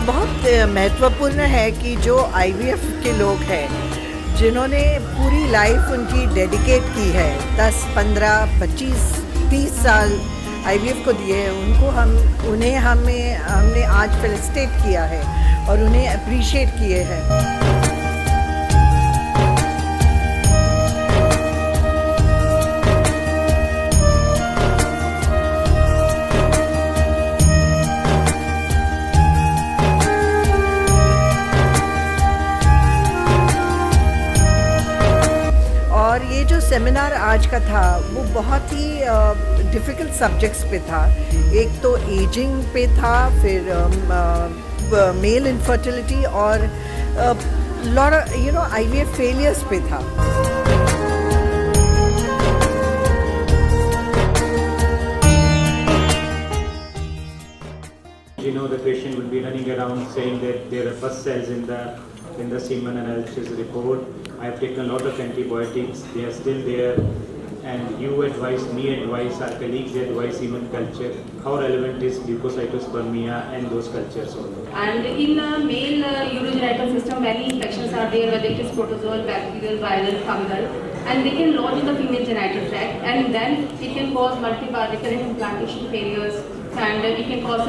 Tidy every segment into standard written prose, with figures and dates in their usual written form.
बहुत महत्वपूर्ण है कि जो आईवीएफ के लोग हैं जिन्होंने पूरी लाइफ उनकी डेडिकेट की है, 10, 15, 25, 30 साल आईवीएफ को दिए हैं, उन्हें हमने आज फेलिसिटेट किया है और उन्हें अप्रिशिएट किए हैं। और ये जो सेमिनार आज का था वो बहुत ही डिफ़िकल्ट सब्जेक्ट्स पे था। एक तो एजिंग पे था, फिर मेल इनफर्टिलिटी और लॉट आईवीएफ फेलियर्स पे था। The patient will be running around saying that there are pus cells in the semen analysis report. I have taken a lot of antibiotics, they are still there, and you advise, me advise, our colleagues advise semen culture. How relevant is leukocytospermia and those cultures? And in the male urogenital system, many infections are there, whether it is protozoal, bacterial, viral, fungal, and they can lodge in the female genital tract, and then it can cause multiple recurrent implantation failures, and it can cause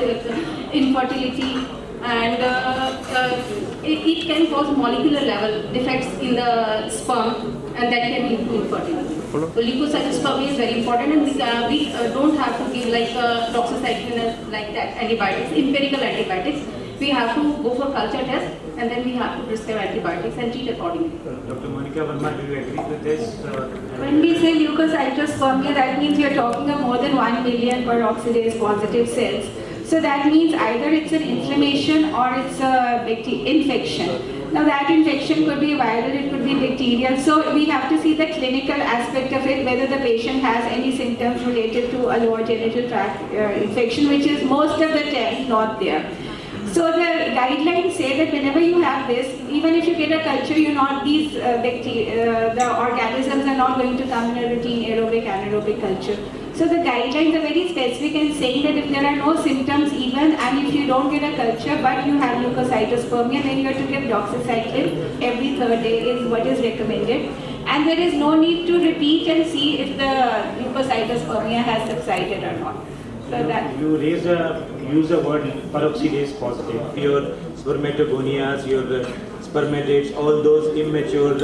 infertility, and it can cause molecular level defects in the sperm, and that can lead to infertility. So leukocytospermia is very important, and we don't have to give like doxycycline like that antibiotics, empirical antibiotics. We have to go for culture test, and then we have to prescribe antibiotics and treat accordingly. Dr. Monica Verma, do you agree with this? When we say leukocytospermia, that means we are talking of more than 1 million peroxidase positive cells. So that means either it's an inflammation or it's a infection. Now that infection could be viral, it could be bacterial. So we have to see the clinical aspect of it, whether the patient has any symptoms related to a lower genital tract infection, which is most of the time not there. So the guidelines say that whenever you have this, even if you get a culture, these bacteria, the organisms are not going to come in a routine aerobic, anaerobic culture. So the guidelines are very specific in saying that if there are no symptoms even, and if you don't get a culture but you have leukocytospermia, then you have to give doxycycline every 3rd day is what is recommended. And there is no need to repeat and see if the leukocytospermia has subsided or not. So that you use the word peroxidase positive. Your spermatogonias, your spermatids, all those immature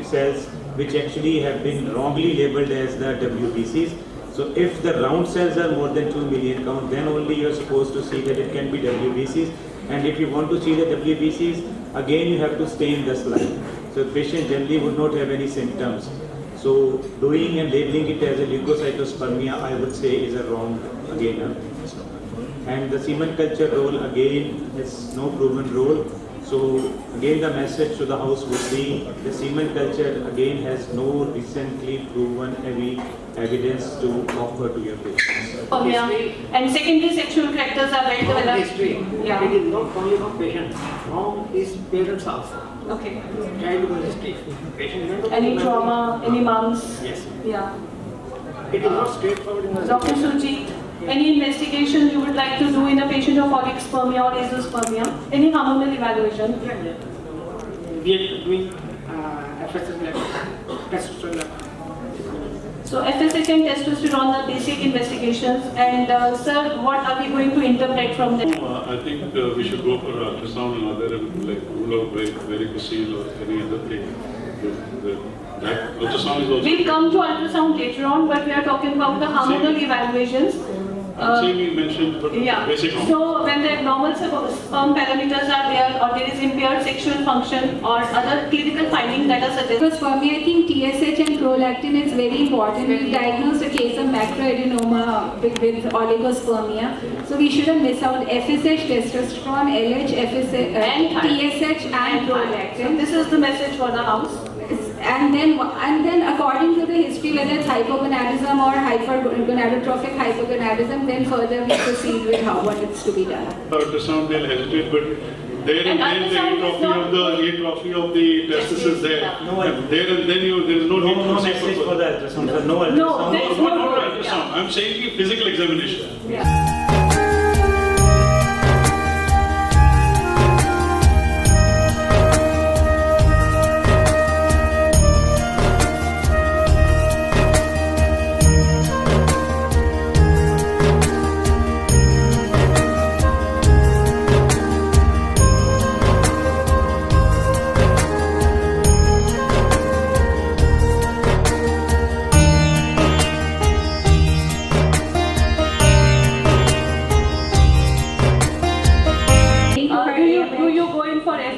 cells which actually have been wrongly labeled as the WBCs. So if the round cells are more than 2 million count, then only you are supposed to see that it can be WBCs. And if you want to see the WBCs, again you have to stain the slide. So the patient generally would not have any symptoms. So doing and labeling it as a leukocytospermia, I would say, is a wrong again. And the semen culture role again is no proven role. So again the message to the house would be the semen culture again has no recently proven evidence to offer to your patients. Oh, yeah. And secondary sexual characters are well developed. History. Yeah. It is not only from patient, from his parents also. Okay. Childhood history. Patient Any trauma, any mumps? Yes. Yeah. It is not straightforward in the Dr. Suji, any investigation you would like to do in a patient of polyxpermia or azoospermia? Any hormonal evaluation? Yeah. We are doing FSH lab, testosterone lab. So FSH and testosterone are basic investigations, and sir, what are we going to interpret from them? I think we should go for ultrasound and other like rule out varicocele or any other thing. That ultrasound is also. We'll come to ultrasound later on, but we are talking about the hormonal evaluations. Same you mentioned, but Yeah. basic hormone. So when the abnormal sperm parameters are there, or there is impaired sexual function, or other clinical findings that are suggested. For me, I think TSH and prolactin is very important. We diagnosed a case of macroadenoma with oligospermia. So we shouldn't miss out FSH, testosterone, LH, FSH, And TSH and prolactin. So this is the message for the house. And then according to the history, whether it's hypogonadism or hypergonadotrophic hypogonadism, then further we proceed with what is to be done. Ultrasound they'll hesitate, but there and then the atrophy of the testis is there. And there and then there is no need No to see message for the ultrasound. So no ultrasound. No, there is no ultrasound. I'm saying physical examination. Yeah.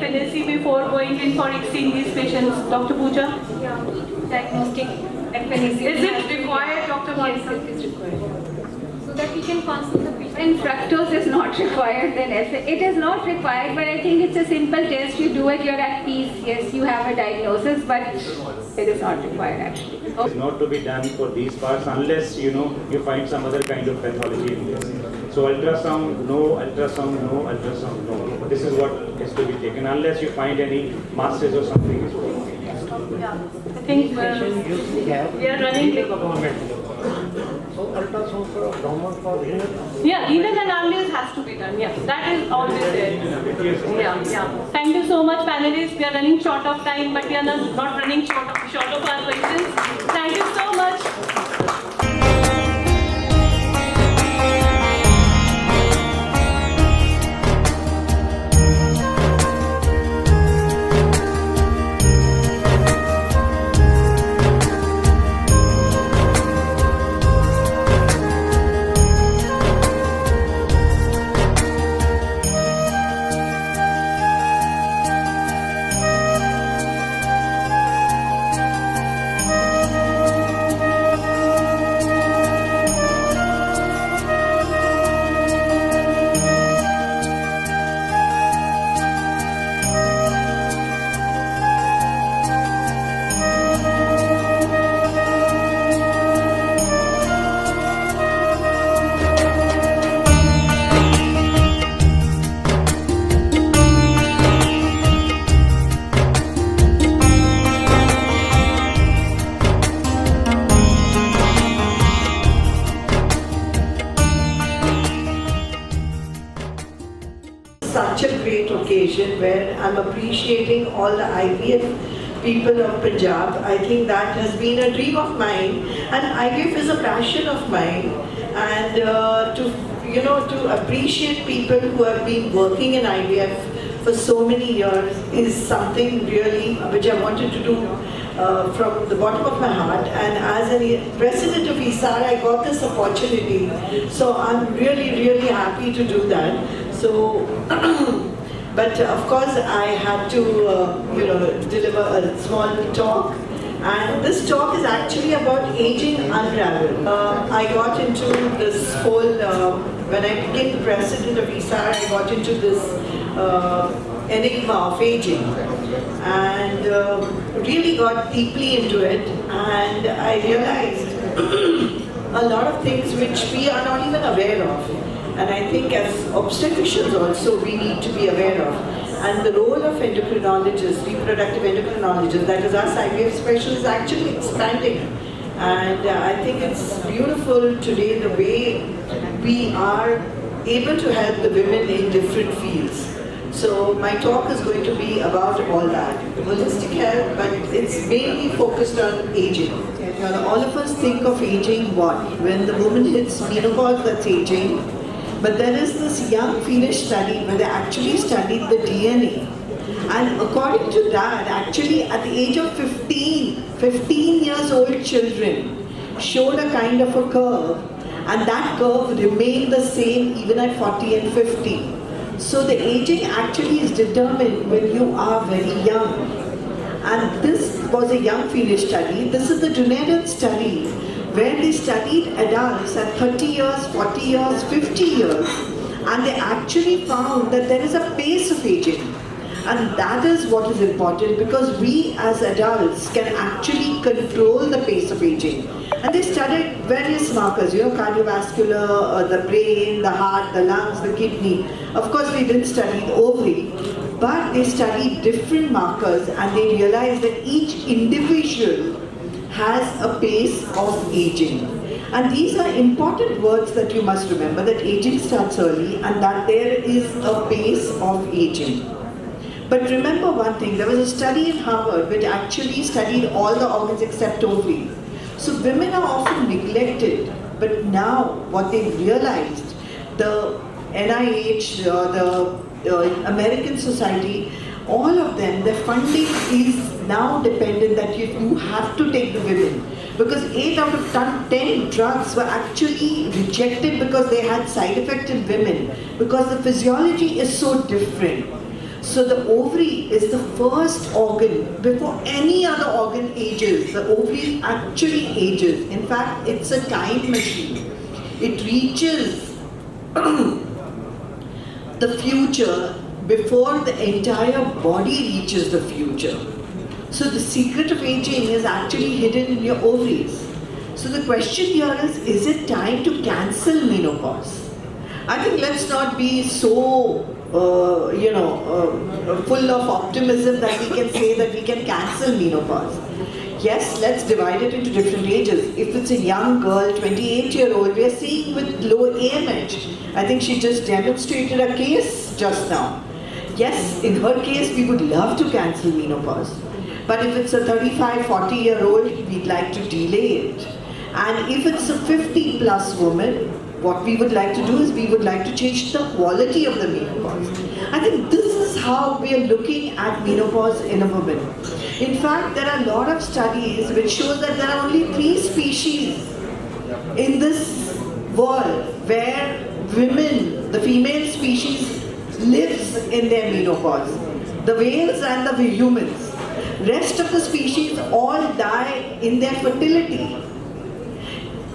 FNAC before going in for seeing these patients, Dr. Pooja? Diagnostic FNAC. Is it required, Dr. Yes, Malika? it is required. So that we can consult the patient. And fructose is not required, then it is not required, but I think it's a simple test. You do it, you're at peace. Yes, you have a diagnosis, but it is not required actually. It's not to be done for these parts unless you find some other kind of pathology in this. So ultrasound, no, ultrasound, no, ultrasound, no. This is what is to be taken unless you find any masses or something is going. Yeah. I think we are running. So ultrasound for abdomen for renal. Yeah, renal analysis has to be done. Yeah, that is always there. Yeah. Thank you so much, panelists. We are running short of time, but we are not running short of our questions. Thank you so much. Such a great occasion where I'm appreciating all the IVF people of Punjab. I think that has been a dream of mine, and IVF is a passion of mine. And to appreciate people who have been working in IVF for so many years is something really which I wanted to do from the bottom of my heart. And as a president of ISAR, I got this opportunity. So I'm really happy to do that. So, but of course I had to, deliver a small talk. And this talk is actually about aging unraveled. I got into this whole, when I became the president of ISAR, I got into this enigma of aging. And really got deeply into it. And I realized a lot of things which we are not even aware of. And I think as obstetricians also we need to be aware of. And the role of endocrinologists, reproductive endocrinologists, that is us IVF specialists, is actually expanding. And I think it's beautiful today the way we are able to help the women in different fields. So my talk is going to be about all that. Holistic health, but it's mainly focused on aging. All of us think of aging what? When the woman hits menopause, that's aging. But there is this young Finnish study where they actually studied the DNA. And according to that, actually at the age of 15 years old children showed a kind of a curve, and that curve remained the same even at 40 and 50. So the aging actually is determined when you are very young. And this was a young Finnish study. This is the Dunedin study, where they studied adults at 30 years, 40 years, 50 years, and they actually found that there is a pace of aging. And that is what is important, because we as adults can actually control the pace of aging. And they studied various markers, cardiovascular, the brain, the heart, the lungs, the kidney. Of course, they didn't study the ovary, but they studied different markers, and they realized that each individual has a pace of aging. And these are important words that you must remember, that aging starts early and that there is a pace of aging. But remember one thing, there was a study in Harvard which actually studied all the organs except ovary. So women are often neglected, but now what they've realized, the NIH, the American Society, all of them, their funding is now dependent that you have to take the women. Because 8 out of 10 drugs were actually rejected because they had side effects in women. Because the physiology is so different. So the ovary is the first organ. Before any other organ ages, the ovary actually ages. In fact, it's a time machine. It reaches the future before the entire body reaches the future. So the secret of aging is actually hidden in your ovaries. So the question here is it time to cancel menopause? I think let's not be so, full of optimism that we can say that we can cancel menopause. Yes, let's divide it into different ages. If it's a young girl, 28-year-old, we are seeing with low AMH. I think she just demonstrated a case just now. Yes, in her case, we would love to cancel menopause. But if it's a 35, 40-year-old, we'd like to delay it. And if it's a 50-plus woman, what we would like to do is we would like to change the quality of the menopause. I think this is how we are looking at menopause in a woman. In fact, there are a lot of studies which show that there are only 3 species in this world where women, the female species, lives in their menopause. The whales and the humans. Rest of the species all die in their fertility.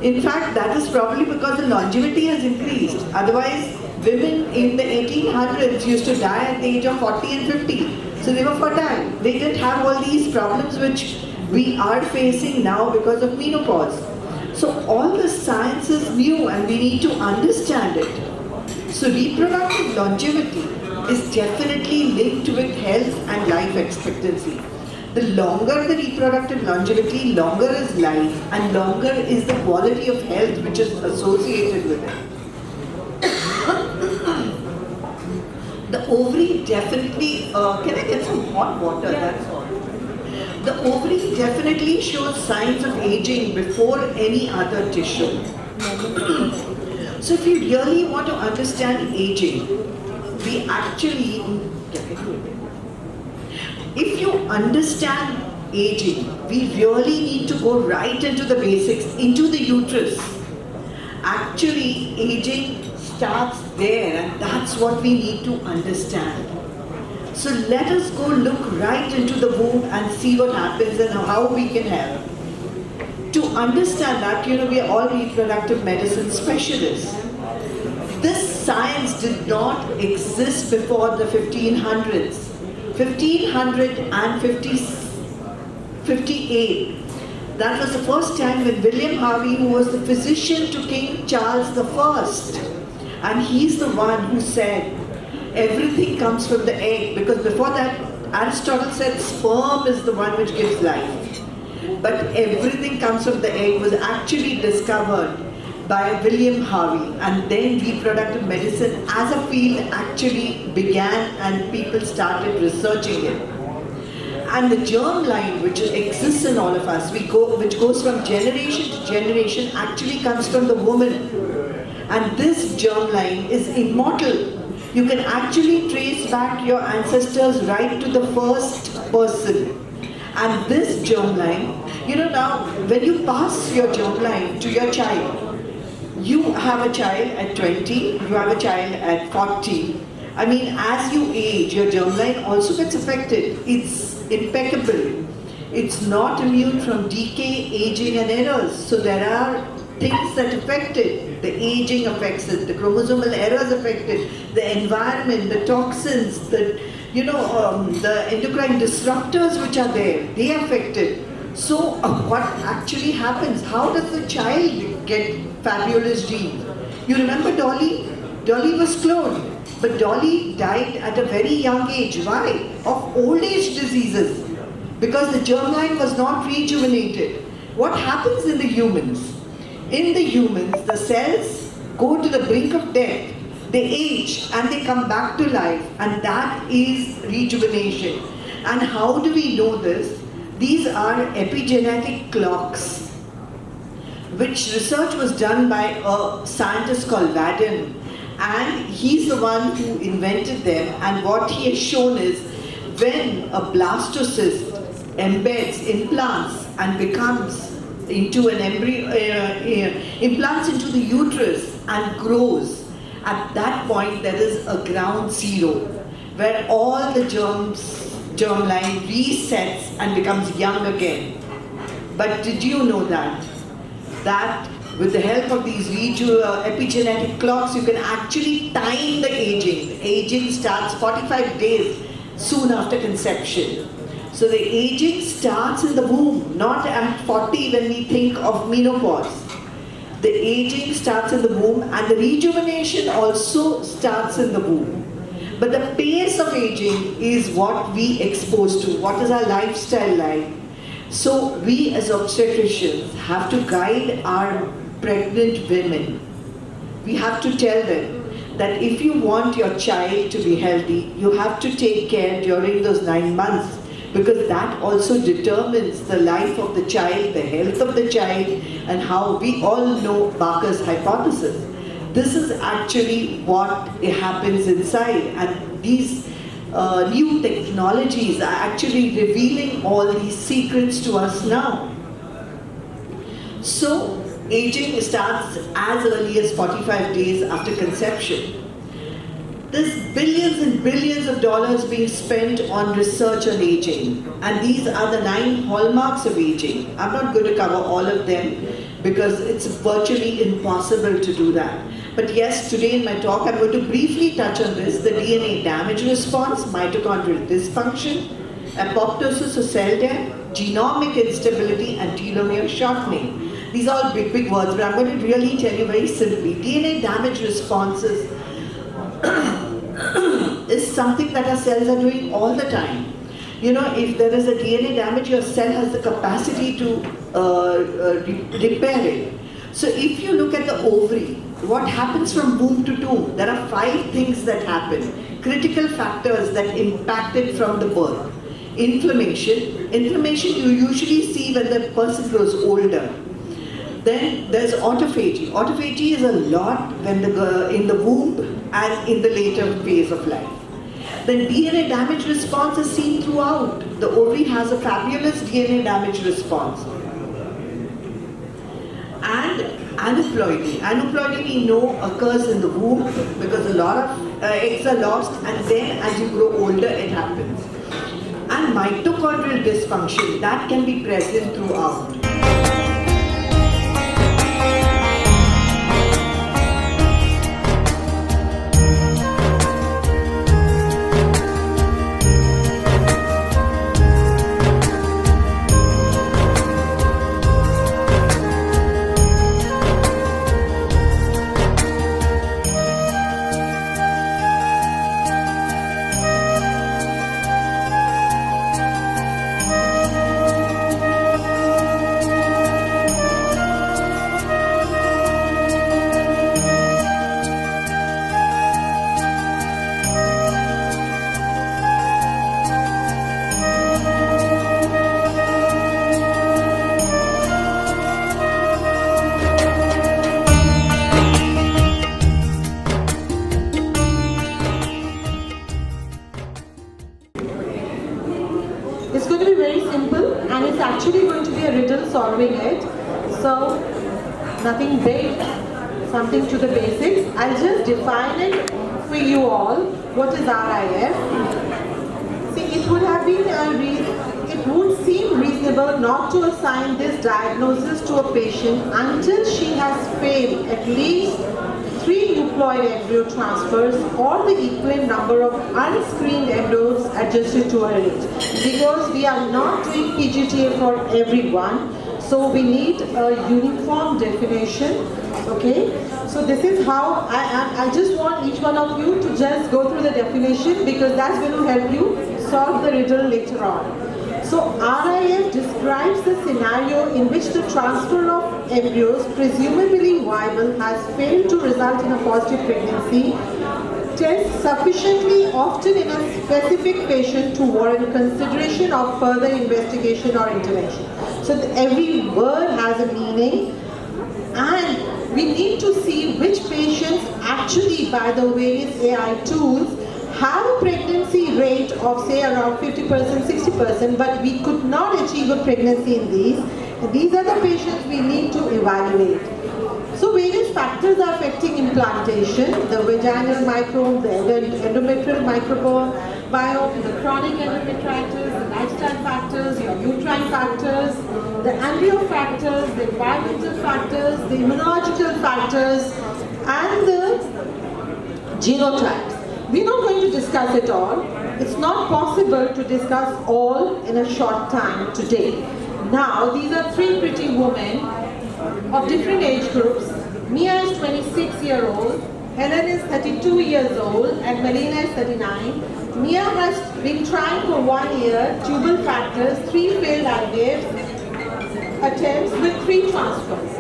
In fact, that is probably because the longevity has increased. Otherwise, women in the 1800s used to die at the age of 40 and 50. So they were fertile. They didn't have all these problems which we are facing now because of menopause. So all the science is new and we need to understand it. So reproductive longevity is definitely linked with health and life expectancy. The longer the reproductive longevity, longer is life and longer is the quality of health which is associated with it. The ovary definitely, can I get some hot water? Yeah. That's all. The ovary definitely shows signs of aging before any other tissue. So if you really want to understand aging, we actually, if you understand aging, we really need to go right into the basics, into the uterus. Actually, aging starts there and that's what we need to understand. So let us go look right into the womb and see what happens and how we can help. To understand that, we are all reproductive medicine specialists. This science did not exist before the 1500s. 1558. That was the first time when William Harvey, who was the physician to King Charles I, and he's the one who said everything comes from the egg, because before that Aristotle said sperm is the one which gives life. But everything comes from the egg was actually discovered by William Harvey, and then reproductive medicine as a field actually began and people started researching it. And the germline which exists in all of us, which goes from generation to generation, actually comes from the woman. And this germline is immortal. You can actually trace back your ancestors right to the first person. And this germline, now when you pass your germline to your child, you have a child at 20, you have a child at 40. I mean, as you age, your germline also gets affected. It's impeccable. It's not immune from decay, aging and errors. So there are things that affect it. The aging affects it, the chromosomal errors affect it, the environment, the toxins, the endocrine disruptors which are there, they affect it. So what actually happens? How does the child get fabulous genes? You remember Dolly? Dolly was cloned, but Dolly died at a very young age. Why? Of old age diseases. Because the germline was not rejuvenated. What happens in the humans? In the humans, the cells go to the brink of death. They age and they come back to life, and that is rejuvenation. And how do we know this? These are epigenetic clocks, which research was done by a scientist called Vaden, and he's the one who invented them. And what he has shown is when a blastocyst embeds, implants and becomes into an embryo, implants into the uterus and grows, at that point there is a ground zero. where all the germline resets and becomes young again. But did you know that with the help of these epigenetic clocks, you can actually time the aging. The aging starts 45 days soon after conception. So the aging starts in the womb, not at 40 when we think of menopause. The aging starts in the womb, and the rejuvenation also starts in the womb. But the pace of aging is what we expose to. What is our lifestyle like? So we as obstetricians have to guide our pregnant women. We have to tell them that if you want your child to be healthy, you have to take care during those 9 months, because that also determines the life of the child, the health of the child, and how we all know Barker's hypothesis. This is actually what happens inside, and these new technologies are actually revealing all these secrets to us now. So, aging starts as early as 45 days after conception. There's billions and billions of dollars being spent on research on aging, and these are the 9 hallmarks of aging. I'm not going to cover all of them because it's virtually impossible to do that. But yes, today in my talk I'm going to briefly touch on this: the DNA damage response, mitochondrial dysfunction, apoptosis or cell death, genomic instability, and telomere shortening. These are all big words, but I'm going to really tell you very simply. DNA damage responses is something that our cells are doing all the time. You know, if there is a DNA damage, your cell has the capacity to repair it. So if you look at the ovary, what happens from womb to tomb? There are 5 things that happen. Critical factors that impact it from the birth. Inflammation. Inflammation you usually see when the person grows older. Then there's autophagy. Autophagy is a lot when in the womb and in the later phase of life. Then DNA damage response is seen throughout. The ovary has a fabulous DNA damage response. And aneuploidy. Aneuploidy we know occurs in the womb because a lot of eggs are lost, and then as you grow older it happens. And mitochondrial dysfunction, that can be present throughout. It's going to be very simple, and it's actually going to be a riddle solving it. So, nothing big, something to the basics. I'll just define it for you all. What is RIF? See, it would have been it would seem reasonable not to assign this diagnosis to a patient until she has failed at least 3 euploid embryo transfers or the equivalent number of unscreened embryos adjusted to her age. Because we are not doing PGTA for everyone, so we need a uniform definition. Okay, so this is how I just want each one of you to just go through the definition, because that's going to help you solve the riddle later on. So RIF describes the scenario in which the transfer of embryos, presumably viable, has failed to result in a positive pregnancy. Test sufficiently often in a specific patient to warrant consideration of further investigation or intervention. So every word has a meaning, and we need to see which patients actually, by the various AI tools, have a pregnancy rate of say around 50%, 60%, but we could not achieve a pregnancy in these. These are the patients we need to evaluate. So various factors are affecting implantation: the vaginal microbe, the endometrial microbiome, the chronic endometritis, the lifestyle factors, your uterine factors, the embryo factors, the environmental factors, the immunological factors, and the genotypes. We're not going to discuss it all. It's not possible to discuss all in a short time today. Now, these are three pretty women of different age groups. Mia is 26-year-old, Helen is 32 years old, and Melina is 39. Mia has been trying for 1 year, tubal factors, 3 failed IVF attempts with 3 transfers.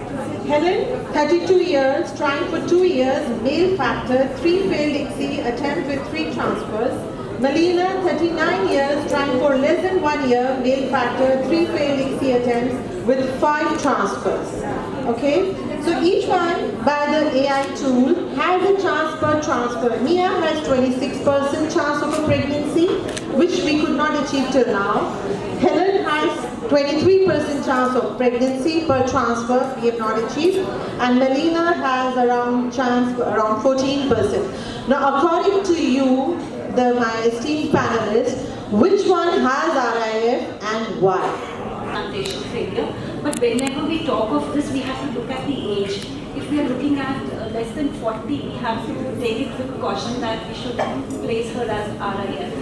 Helen, 32 years, trying for 2 years, male factor, 3 failed ICSI attempt with 3 transfers. Melina, 39 years, trying for less than 1 year, male factor, 3 failed ICSI attempts with 5 transfers. Okay? So each one by the AI tool has a chance per transfer. Mia has 26% chance of a pregnancy, which we could not achieve till now. Helen has 23% chance of pregnancy per transfer, we have not achieved. And Melina has around 14%. Now according to you, my esteemed panelists, which one has RIF and why? Implantation failure. But whenever we talk of this, we have to look at the age. If we are looking at less than 40, we have to take it with caution that we should place her as RIF.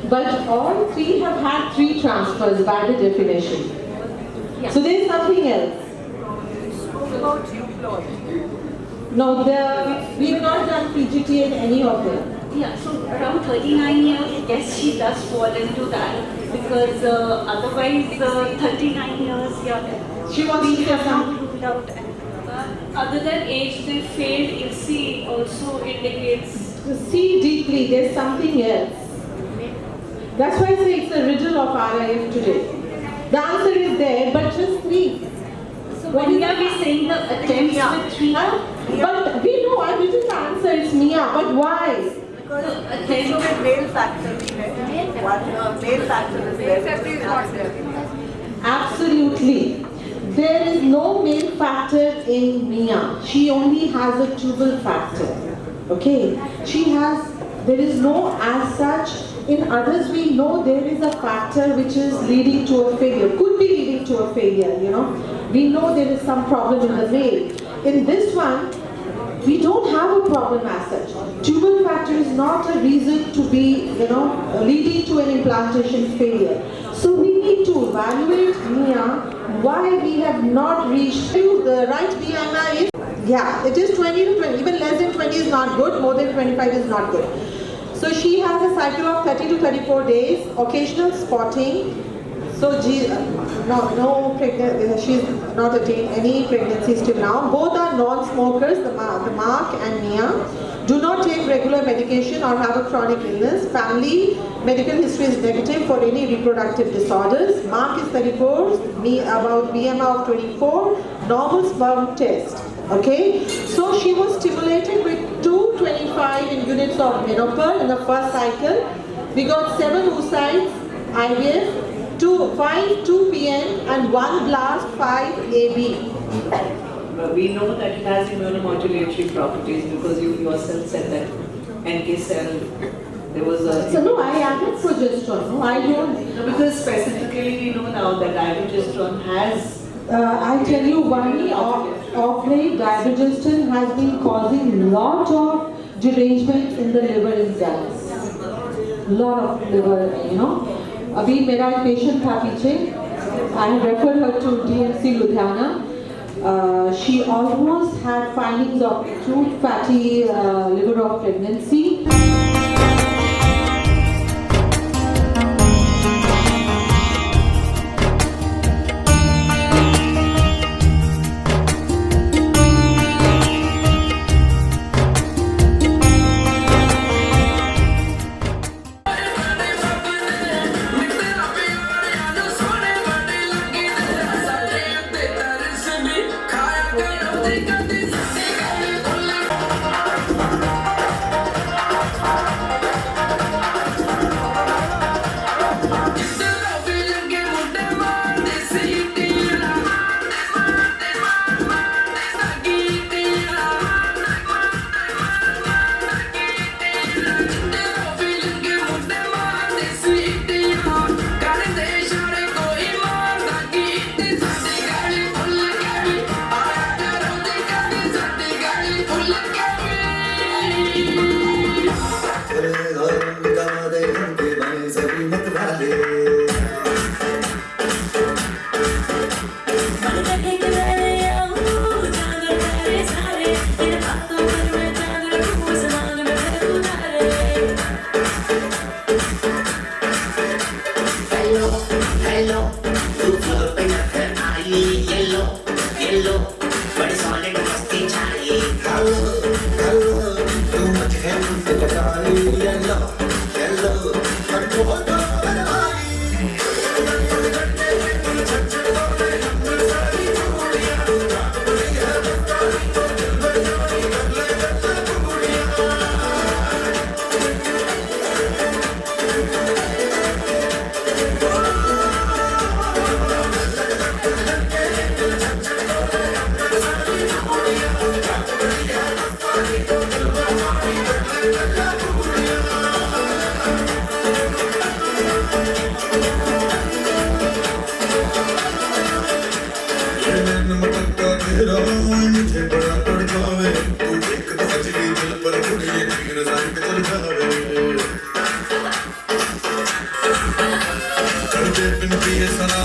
But all 3 have had 3 transfers by the definition. Yeah. So there is something else. No, we have not done PGT in any of them. Yeah, so around 39 years, yes, she does fall into that because otherwise 39 years, yeah. She wants to have not ruled out. Other than age, the failed ICSI also indicates. See deeply, there's something else. That's why I say it's a riddle of RIF today. The answer is there, but just 3. So when we are saying the attempts with 3? But we know, I didn't answer, it's Mia, but why? Because male factor male factor is there. Absolutely. There is no male factor in Mia. She only has a tubal factor. Okay? There is no as such. In others we know there is a factor which is leading to a failure. Could be leading to a failure, you know. We know there is some problem in the male. In this one, we don't have a problem as such. Tubal factor is not a reason to be, leading to an implantation failure. So we need to evaluate Mia why we have not reached to the right BMI is, yeah, it is 20 to 20, even less than 20 is not good, more than 25 is not good. So she has a cycle of 30 to 34 days, occasional spotting. So she's not attained any pregnancies till now. Both are non-smokers, the Mark and Mia. Do not take regular medication or have a chronic illness. Family medical history is negative for any reproductive disorders. Mark is 34, about BMI of 24, normal sperm test. Okay, so she was stimulated with 225 units of menopause in the first cycle. We got 7 oocytes, IVF, 5 2PN and 1 blast 5 AB. We know that it has immunomodulatory properties because you yourself said that NK cell, there was a... So no, I added progesterone, no, I don't... No, because specifically we know now that diabetes has... I tell you, one of late, diabetes has been causing lot of derangements in the liver enzymes. Lot of liver, अभी मेरा एक patient था पीछे, I referred her to DMC Ludhiana. She almost had findings of acute fatty liver of pregnancy.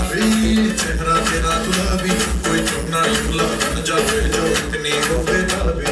गुलाबी चेहरा तेरा गुलाबी कोई चुना निकला बन जावे जो इतनी हो बेताबी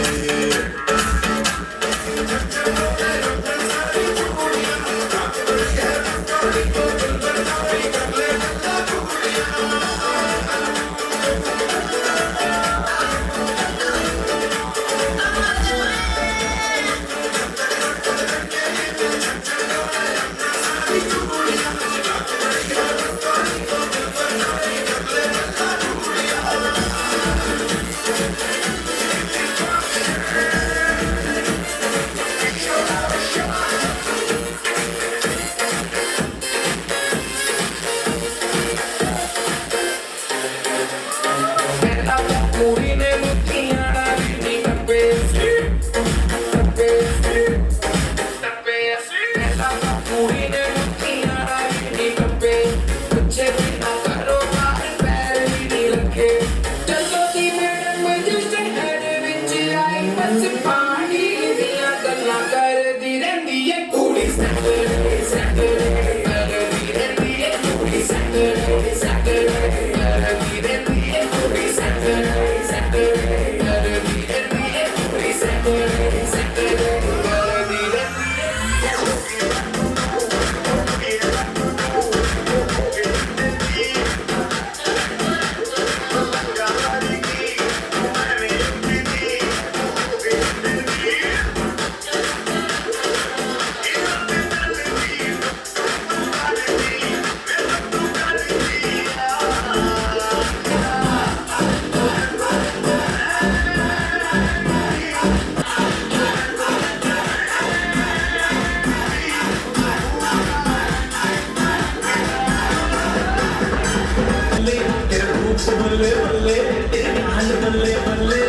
बल्ले बल्ले तेरे हाल बल्ले बल्ले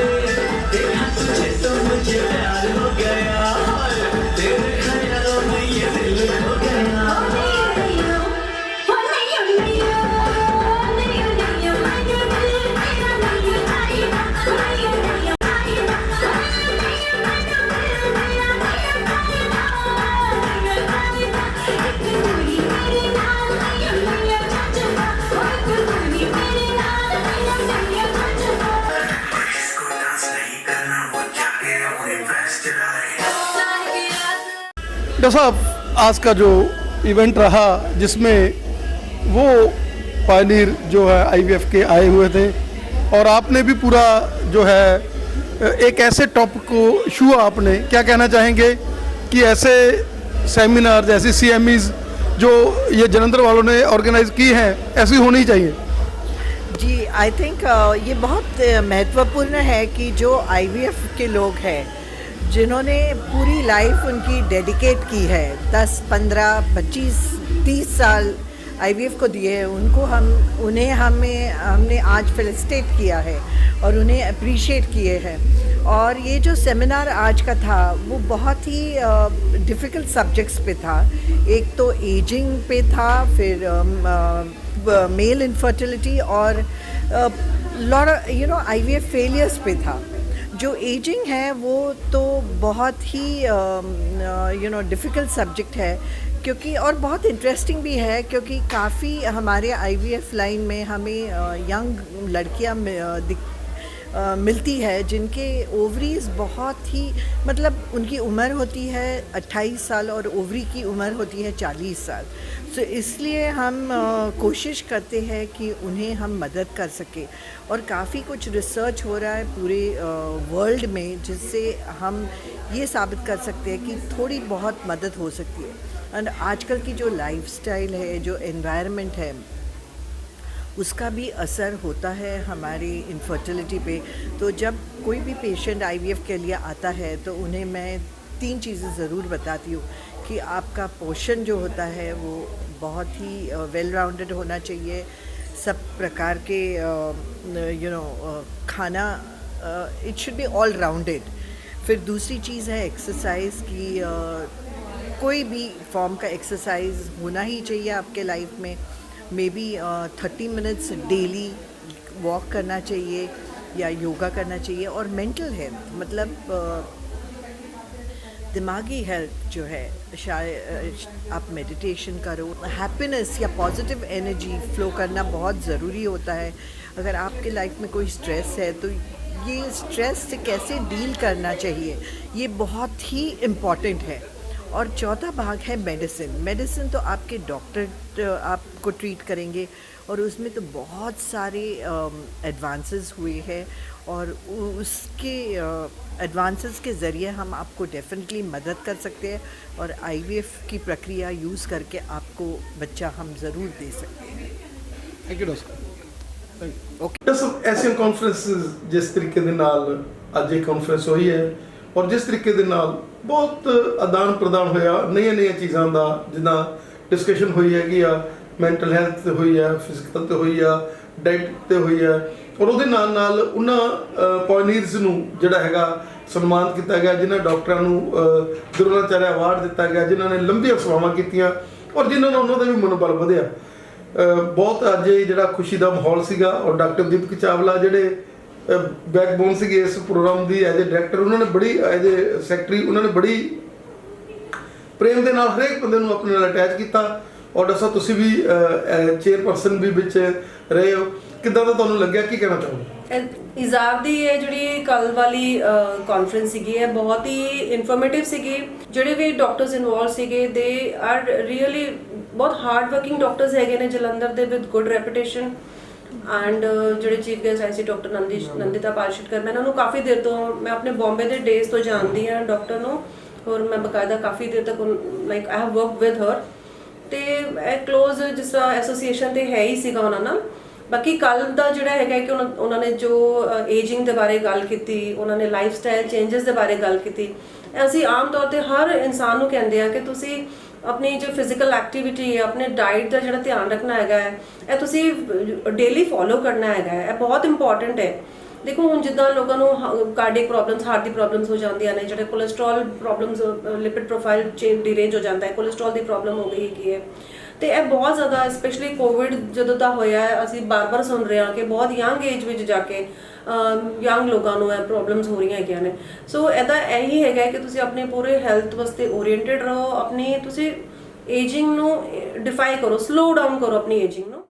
देखा तुझे तो मुझे प्यार हो गया तेरे ख्यालों में ये दिल हो गया डॉक्टर साहब आज का जो इवेंट रहा जिसमें वो पायनीर जो है आईवीएफ के आए हुए थे और आपने भी पूरा जो है एक ऐसे टॉपिक को छुआ आपने, क्या कहना चाहेंगे कि ऐसे सेमिनार ऐसी सीएमईज जो ये जलंधर वालों ने ऑर्गेनाइज की हैं ऐसी होनी चाहिए? जी आई थिंक ये बहुत महत्वपूर्ण है कि जो आईवीएफ के लोग हैं जिन्होंने पूरी लाइफ उनकी डेडिकेट की है 10, 15, 25, 30 साल आईवीएफ को दिए हैं, उन्हें हमने आज फेलिसिटेट किया है और उन्हें अप्रिशिएट किए हैं। और ये जो सेमिनार आज का था वो बहुत ही डिफ़िकल्ट सब्जेक्ट्स पे था। एक तो एजिंग पे था, फिर मेल इनफर्टिलिटी और आईवीएफ फेलियर्स पे था। जो एजिंग है वो तो बहुत ही डिफ़िकल्ट सब्जेक्ट है क्योंकि और बहुत इंटरेस्टिंग भी है क्योंकि काफ़ी हमारे आईवीएफ लाइन में हमें यंग लड़कियां मिलती है जिनके ओवरीज बहुत ही मतलब उनकी उम्र होती है 28 साल और ओवरी की उम्र होती है 40 साल। तो इसलिए हम कोशिश करते हैं कि उन्हें हम मदद कर सके और काफ़ी कुछ रिसर्च हो रहा है पूरे वर्ल्ड में जिससे हम ये साबित कर सकते हैं कि थोड़ी बहुत मदद हो सकती है। और आजकल की जो लाइफस्टाइल है, जो एनवायरनमेंट है, उसका भी असर होता है हमारी इनफर्टिलिटी पे। तो जब कोई भी पेशेंट आईवीएफ के लिए आता है तो उन्हें मैं 3 चीज़ें ज़रूर बताती हूँ कि आपका पोषण जो होता है वो बहुत ही वेल राउंडेड होना चाहिए, सब प्रकार के खाना it should be all rounded. फिर दूसरी चीज़ है एक्सरसाइज की, कोई भी फॉर्म का एक्सरसाइज होना ही चाहिए आपके लाइफ में। May be 30 minutes daily walk करना चाहिए या योगा करना चाहिए। और मेंटल हेल्थ मतलब दिमागी हेल्थ जो है, शायद आप मेडिटेशन करो, हैप्पीनेस या पॉजिटिव एनर्जी फ्लो करना बहुत ज़रूरी होता है। अगर आपके लाइफ में कोई स्ट्रेस है तो ये स्ट्रेस से कैसे डील करना चाहिए, ये बहुत ही इम्पॉर्टेंट है। और चौथा भाग है मेडिसिन। मेडिसिन तो आपके डॉक्टर आपको ट्रीट करेंगे और उसमें तो बहुत सारे एडवांसेस हुए हैं और उसके एडवांसेस के ज़रिए हम आपको डेफिनेटली मदद कर सकते हैं और IVF की प्रक्रिया यूज़ करके आपको बच्चा हम ज़रूर दे सकते हैं। Thank you doctor. Okay Asian conference ਜਿਸ ਤਰੀਕੇ ਦੇ ਨਾਲ ਅੱਜ ਇਹ ਕਾਨਫਰੰਸ ਹੋਈ ਹੈ ਔਰ ਜਿਸ ਤਰੀਕੇ ਦੇ ਨਾਲ ਬਹੁਤ ਆਦਾਨ ਪ੍ਰਦਾਨ ਹੋਇਆ ਨਈਆਂ ਚੀਜ਼ਾਂ ਦਾ, ਜਿੱਦਾਂ ਡਿਸਕਸ਼ਨ ਹੋਈ ਹੈਗੀ ਆ ਮੈਂਟਲ ਹੈਲਥ ਤੇ ਹੋਈ ਹੈ, ਫਿਜ਼ੀਕਲ ਤੇ ਹੋਈ ਆ, ਡਾਈਟ ਤੇ ਹੋਈ ਹੈ ਔਰ ਉਹਦੇ ਨਾਲ ਉਹਨਾਂ ਪਾਇਨੀਅਰਸ ਨੂੰ ਜਿਹੜਾ ਹੈਗਾ ਸਨਮਾਨਿਤ ਕੀਤਾ ਗਿਆ, ਜਿਨ੍ਹਾਂ ਡਾਕਟਰਾਂ ਨੂੰ ਦੁਰੋਨਾਚਾਰਿਆ ਅਵਾਰਡ ਦਿੱਤਾ ਗਿਆ, ਜਿਨ੍ਹਾਂ ਨੇ ਲੰਬੀਆਂ ਸੇਵਾਵਾਂ ਕੀਤੀਆਂ ਔਰ ਜਿਨ੍ਹਾਂ ਨਾਲ ਉਹਨਾਂ ਦਾ ਵੀ ਮਨੋਬਲ ਵਧਿਆ। ਬਹੁਤ ਅੱਜ ਇਹ ਜਿਹੜਾ ਖੁਸ਼ੀ ਦਾ ਮਾਹੌਲ ਸੀਗਾ ਔਰ ਡਾਕਟਰ ਦੀਪਕ ਚਾਵਲਾ ਜਿਹੜੇ ਬੈਕਬੋਨ ਸੀਗੇ ਇਸ programme the as a director, ਉਹਨਾਂ ਨੇ ਬੜੀ ਐਜ਼ ਏ ਸੈਕਟਰੀ ਉਹਨਾਂ ਨੇ ਬੜੀ ਪ੍ਰੇਮ ਦੇ ਨਾਲ ਹਰੇਕ ਬੰਦੇ ਨੂੰ ਆਪਣੇ ਨਾਲ ਅਟੈਚ ਕੀਤਾ। ਔਰ ਡਾਕਟਰ ਸਾਹਿਬ ਤੁਸੀਂ ਵੀ ਚੇਅਰਪਰਸਨ ਵੀ ਵਿੱਚ ਰਹੇ ਹੋ, ਕਿੱਦਾਂ ਦਾ ਤੁਹਾਨੂੰ ਲੱਗਿਆ, ਕੀ ਕਹਿਣਾ ਚਾਹੋਗੇ? ਇਜ਼ਾਰ ਦੀ ਇਹ ਜਿਹੜੀ ਕੱਲ ਵਾਲੀ ਕਾਨਫਰੰਸ ਸੀਗੀ ਹੈ ਬਹੁਤ ਹੀ ਇਨਫੋਰਮੇਟਿਵ ਸੀਗੀ। ਜਿਹੜੇ ਵੀ ਡਾਕਟਰਸ ਇਨਵੋਲਵ ਸੀਗੇ ਦੇ ਆਰ ਰੀਅਲੀ ਬਹੁਤ ਹਾਰਡ ਵਰਕਿੰਗ ਡਾਕਟਰਸ ਹੈਗੇ ਨੇ ਜਲੰਧਰ ਦੇ ਵਿਦ ਗੁੱਡ ਰੈਪੂਟੇਸ਼ਨ। ਐਂਡ ਜਿਹੜੇ ਚੀਫ ਗੈਸਟ ਆਏ ਸੀ ਡਾਕਟਰ ਨੰਦਿਤਾ ਪਾਲਸ਼ਿਟਕਰ, ਮੈਂ ਇਹਨਾਂ ਨੂੰ ਕਾਫੀ ਦੇਰ ਤੋਂ, ਮੈਂ ਆਪਣੇ ਬੰਬੇ ਦੇ ਡੇਜ਼ ਤੋਂ ਜਾਣਦੀ ਹਾਂ ਡਾਕਟਰ ਨੂੰ ਔਰ ਮੈਂ ਬਕਾਇਦਾ ਕਾਫੀ ਦੇਰ ਤੱਕ like I have work with her ਤੇ ਇਹ ਕਲੋਜ਼ ਜਿਸ ਤਰ੍ਹਾਂ ਐਸੋਸੀਏਸ਼ਨ ਤੇ ਹੈ ਹੀ ਸੀਗਾ ਉਹਨਾਂ ਨਾਲ। ਬਾਕੀ ਕੱਲ ਦਾ ਜਿਹੜਾ ਹੈਗਾ ਕਿ ਉਹਨਾਂ ਨੇ ਜੋ ਏਜਿੰਗ ਦੇ ਬਾਰੇ ਗੱਲ ਕੀਤੀ, ਉਹਨਾਂ ਨੇ ਲਾਈਫ ਸਟਾਈਲ ਚੇਂਜਸ ਦੇ ਬਾਰੇ ਗੱਲ ਕੀਤੀ। ਅਸੀਂ ਆਮ ਤੌਰ ਤੇ ਹਰ ਇਨਸਾਨ ਨੂੰ ਕਹਿੰਦੇ ਆ ਕਿ ਤੁਸੀਂ ਆਪਣੀ ਜੋ ਫਿਜ਼ੀਕਲ ਐਕਟੀਵਿਟੀ ਹੈ, ਆਪਣੇ ਡਾਈਟ ਦਾ ਜਿਹੜਾ ਧਿਆਨ ਰੱਖਣਾ ਹੈਗਾ ਹੈ, ਇਹ ਤੁਸੀਂ ਡੇਲੀ ਫੋਲੋ ਕਰਨਾ ਹੈਗਾ ਹੈ, ਇਹ ਬਹੁਤ ਇੰਪੋਰਟੈਂਟ ਹੈ। ਦੇਖੋ ਹੁਣ ਜਿੱਦਾਂ ਲੋਕਾਂ ਨੂੰ ਕਾਰਡਿਕ ਪ੍ਰੋਬਲਮਸ, ਹਾਰਟ ਦੀ ਪ੍ਰੋਬਲਮਸ ਹੋ ਜਾਂਦੀਆਂ ਨੇ, ਜਿਹੜੇ ਕੋਲੇਸਟ੍ਰੋਲ ਪ੍ਰੋਬਲਮਸ, ਲਿਪਿਡ ਪ੍ਰੋਫਾਈਲ ਡੀਰੇਂਜ ਹੋ ਜਾਂਦਾ ਹੈ, ਕੋਲੇਸਟ੍ਰੋਲ ਦੀ ਪ੍ਰੋਬਲਮ ਹੋ ਗਈ ਹੈਗੀ ਹੈ ਤੇ ਇਹ ਬਹੁਤ ਜ਼ਿਆਦਾ ਸਪੈਸ਼ਲੀ ਕੋਵਿਡ ਜਦੋਂ ਦਾ ਹੋਇਆ ਹੈ ਅਸੀਂ ਬਾਰ-ਬਾਰ ਸੁਣ ਰਹੇ ਹਾਂ ਕਿ ਬਹੁਤ ਯੰਗ ਏਜ ਵਿੱਚ ਜਾ ਕੇ ਯੰਗ ਲੋਕਾਂ ਨੂੰ ਇਹ ਪ੍ਰੋਬਲਮਸ ਹੋ ਰਹੀਆਂ ਹੈਗੀਆਂ ਨੇ। ਸੋ ਇਹਦਾ ਇਹੀ ਹੈਗਾ ਕਿ ਤੁਸੀਂ ਆਪਣੇ ਪੂਰੇ ਹੈਲਥ ਵਾਸਤੇ ਓਰੀਐਂਟਡ ਰਹੋ, ਆਪਣੀ ਤੁਸੀਂ ਏਜਿੰਗ ਨੂੰ ਡਿਫਾਈ ਕਰੋ, ਸਲੋ ਡਾਊਨ ਕਰੋ ਆਪਣੀ ਏਜਿੰਗ ਨੂੰ।